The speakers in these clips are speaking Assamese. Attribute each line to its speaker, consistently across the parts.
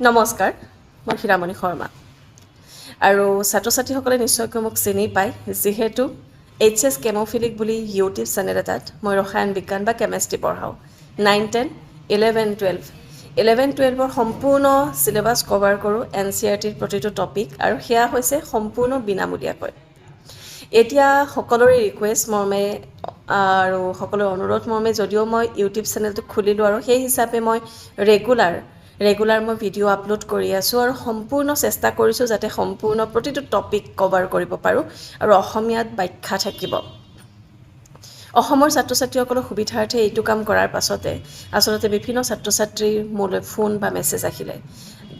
Speaker 1: নমস্কাৰ, মই হীৰামণি শৰ্মা আৰু ছাত্ৰ ছাত্ৰীসকলে নিশ্চয়কৈ মোক চিনি পায় যিহেতু HS কেমোফিলিক বুলি ইউটিউব চেনেল এটাত মই ৰসায়ন বিজ্ঞান বা কেমেষ্ট্ৰি পঢ়াওঁ 9, 10, 11, 12 11-12ৰ সম্পূৰ্ণ চিলেবাছ কভাৰ কৰোঁ NCERTৰ প্ৰতিটো টপিক আৰু সেয়া হৈছে সম্পূৰ্ণ বিনামূলীয়াকৈ এতিয়া সকলোৰে ৰিকুৱেষ্ট মৰ্মে আৰু সকলোৰে অনুৰোধ মৰ্মে যদিও মই ইউটিউব চেনেলটো খুলিলোঁ আৰু সেই হিচাপে মই ৰেগুলাৰ মই ভিডিঅ' আপলোড কৰি আছোঁ আৰু সম্পূৰ্ণ চেষ্টা কৰিছোঁ যাতে সম্পূৰ্ণ প্ৰতিটো টপিক কভাৰ কৰিব পাৰোঁ আৰু অসমীয়াত ব্যাখ্যা থাকিব অসমৰ ছাত্ৰ ছাত্ৰীসকলৰ সুবিধাৰ্থে এইটো কাম কৰাৰ পাছতে আচলতে বিভিন্ন ছাত্ৰ ছাত্ৰীৰ মোলৈ ফোন বা মেছেজ আহিলে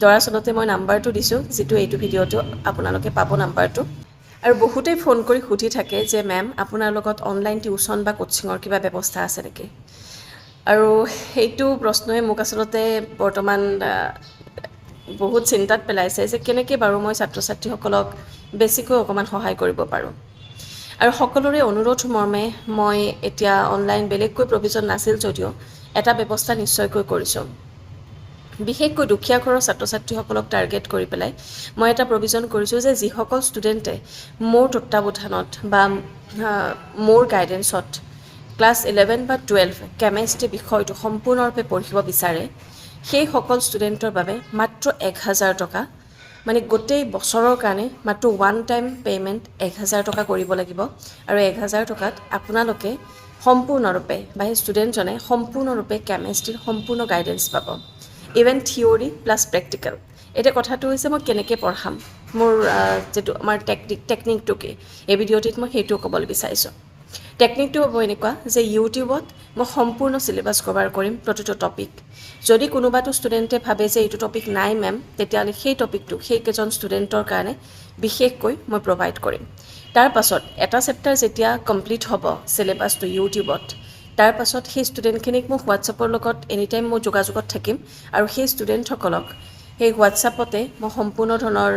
Speaker 1: দৰাচলতে মই নাম্বাৰটো দিছোঁ যিটো এইটো ভিডিঅ'টো আপোনালোকে পাব নাম্বাৰটো আৰু বহুতেই ফোন কৰি সুধি থাকে যে মেম আপোনাৰ লগত অনলাইন টিউশ্যন বা কোচিঙৰ কিবা ব্যৱস্থা আছে নেকি আৰু সেইটো প্ৰশ্নই মোক আচলতে বৰ্তমান বহুত চিন্তাত পেলাইছে যে কেনেকৈ বাৰু মই ছাত্ৰ ছাত্ৰীসকলক বেছিকৈ অকণমান সহায় কৰিব পাৰোঁ আৰু সকলোৰে অনুৰোধ মৰ্মে মই এতিয়া অনলাইন বেলেগকৈ প্ৰভিজন নাছিল যদিও এটা ব্যৱস্থা নিশ্চয়কৈ কৰিছোঁ বিশেষকৈ দুখীয়া ঘৰৰ ছাত্ৰ ছাত্ৰীসকলক টাৰ্গেট কৰি পেলাই মই এটা প্ৰভিজন কৰিছোঁ যে যিসকল ষ্টুডেণ্টে মোৰ তত্ত্বাৱধানত বা মোৰ গাইডেন্সত ক্লাছ 11 বা 12 কেমেষ্ট্ৰি বিষয়টো সম্পূৰ্ণৰূপে পঢ়িব বিচাৰে সেই সকল ষ্টুডেণ্টৰ বাবে মাত্ৰ 1000 টকা মানে গোটেই বছৰৰ কাৰণে মাত্ৰ ওৱান টাইম পে'মেণ্ট 1000 টকা কৰিব লাগিব আৰু 1000 টকাত আপোনালোকে সম্পূৰ্ণৰূপে বা সেই ষ্টুডেণ্টজনে সম্পূৰ্ণৰূপে কেমেষ্ট্ৰিৰ সম্পূৰ্ণ গাইডেন্স পাব ইভেন থিয়ৰী প্লাছ প্ৰেক্টিকেল এতিয়া কথাটো হৈছে মই কেনেকৈ পঢ়াম মোৰ যিটো আমাৰ টেকনিকটো কি এই ভিডিঅ'টিত মই সেইটো ক'বলৈ বিচাৰিছোঁ টেকনিকটো হ'ব এনেকুৱা যে ইউটিউবত মই সম্পূৰ্ণ চিলেবাছ কভাৰ কৰিম প্ৰতিটো টপিক যদি কোনোবাটো ষ্টুডেণ্টে ভাবে যে এইটো টপিক নাই মেম তেতিয়াহ'লে সেই টপিকটো সেইকেইজন ষ্টুডেণ্টৰ কাৰণে বিশেষকৈ মই প্ৰভাইড কৰিম তাৰ পাছত এটা চেপ্টাৰ যেতিয়া কমপ্লিট হ'ব চিলেবাছটো ইউটিউবত তাৰ পাছত সেই ষ্টুডেণ্টখিনিক মই হোৱাটছআপৰ লগত এনিটাইম মই যোগাযোগত থাকিম আৰু সেই ষ্টুডেণ্টসকলক সেই হোৱাটছআপতে মই সম্পূৰ্ণ ধৰণৰ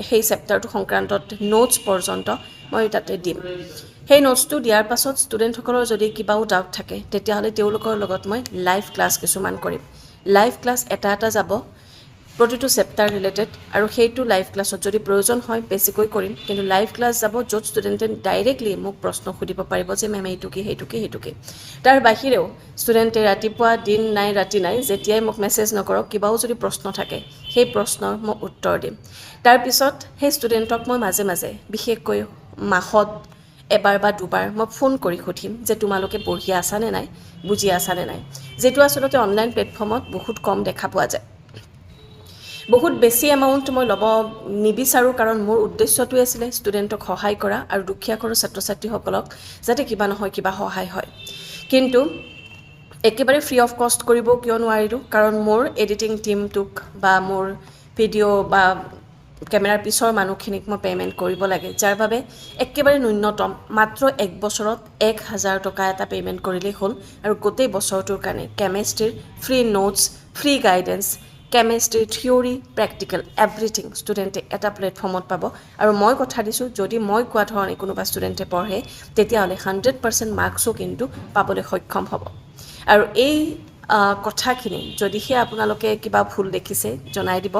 Speaker 1: সেই চেপ্টাৰটো সংক্ৰান্তত নোটছ পৰ্যন্ত মই তাতে দিম সেই নোটছটো দিয়াৰ পাছত ষ্টুডেণ্টসকলৰ যদি কিবাও ডাউট থাকে তেতিয়াহ'লে তেওঁলোকৰ লগত মই লাইভ ক্লাছ কিছুমান কৰিম লাইভ ক্লাছ এটা যাব প্ৰতিটো চেপ্টাৰ ৰিলেটেড আৰু সেইটো লাইভ ক্লাছত যদি প্ৰয়োজন হয় বেছিকৈ কৰিম কিন্তু লাইভ ক্লাছ যাব য'ত ষ্টুডেণ্টে ডাইৰেক্টলি মোক প্ৰশ্ন সুধিব পাৰিব যে মেম এইটো কি সেইটো কি তাৰ বাহিৰেও ষ্টুডেণ্টে ৰাতিপুৱা দিন নাই ৰাতি নাই যেতিয়াই মোক মেছেজ নকৰক কিবাও যদি প্ৰশ্ন থাকে সেই প্ৰশ্নৰ মই উত্তৰ দিম তাৰপিছত সেই ষ্টুডেণ্টক মই মাজে মাজে বিশেষকৈ মাহত এবাৰ বা দুবাৰ মই ফোন কৰি সুধিম যে তোমালোকে পঢ়ি আছানে নাই বুজি আছানে নাই যেটো আচলতে অনলাইন প্লেটফৰ্মত বহুত কম দেখা পোৱা যায় বহুত বেছি এমাউণ্ট মই ল'ব নিবিচাৰোঁ কাৰণ মোৰ উদ্দেশ্যটোৱে আছিলে ষ্টুডেণ্টক সহায় কৰা আৰু দুখীয়া ঘৰৰ ছাত্ৰ ছাত্ৰীসকলক যাতে কিবা নহয় কিবা সহায় হয় কিন্তু একেবাৰে ফ্ৰী অফ কষ্ট কৰিব কিয় নোৱাৰিলোঁ কাৰণ মোৰ এডিটিং টিমটোক বা মোৰ ভিডিঅ' বা কেমেৰাৰ পিছৰ মানুহখিনিক মই পে'মেণ্ট কৰিব লাগে যাৰ বাবে একেবাৰে ন্যূনতম মাত্ৰ 1 বছৰত 1000 টকা এটা পে'মেণ্ট কৰিলেই হ'ল আৰু গোটেই বছৰটোৰ কাৰণে কেমেষ্ট্ৰিৰ free notes free guidance chemistry theory practical everything ষ্টুডেণ্টে এটা প্লেটফৰ্মত পাব আৰু মই কথা দিছোঁ যদি মই কোৱা ধৰণে কোনোবা ষ্টুডেণ্টে পঢ়ে তেতিয়াহ'লে 100% মাৰ্কছো কিন্তু পাবলৈ সক্ষম হ'ব আৰু এই কথাখিনি যদিহে আপোনালোকে কিবা ভুল দেখিছে জনাই দিব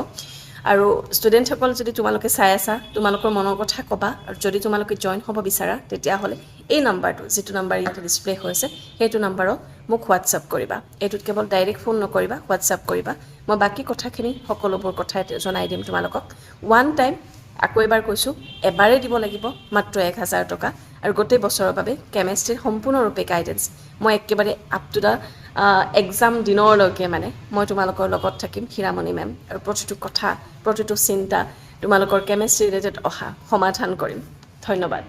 Speaker 1: আৰু ষ্টুডেণ্টসকল যদি তোমালোকে চাই আছা তোমালোকৰ মনৰ কথা ক'বা আৰু যদি তোমালোকে জইন হ'ব বিচাৰা তেতিয়াহ'লে এই নাম্বাৰটো যিটো নাম্বাৰ ইয়াতে ডিছপ্লে হৈছে সেইটো নাম্বাৰত মোক হোৱাটছআপ কৰিবা এইটোত কেৱল ডাইৰেক্ট ফোন নকৰিবা হোৱাটছআপ কৰিবা মই বাকী কথাখিনি সকলোবোৰ কথা জনাই দিম তোমালোকক ওৱান টাইম আকৌ এবাৰ কৈছোঁ এবাৰেই দিব লাগিব মাত্ৰ 1000 টকা আৰু গোটেই বছৰৰ বাবে কেমেষ্ট্ৰিৰ সম্পূৰ্ণৰূপে গাইডেন্স মই একেবাৰে আপ টু দা এক্সাম দিনৰলৈকে মানে মই তোমালোকৰ লগত থাকিম হীৰামণি মেম আৰু প্ৰতিটো কথা প্ৰতিটো চিন্তা তোমালোকৰ কেমেষ্ট্ৰি ৰিলেটেড অহা সমাধান কৰিম ধন্যবাদ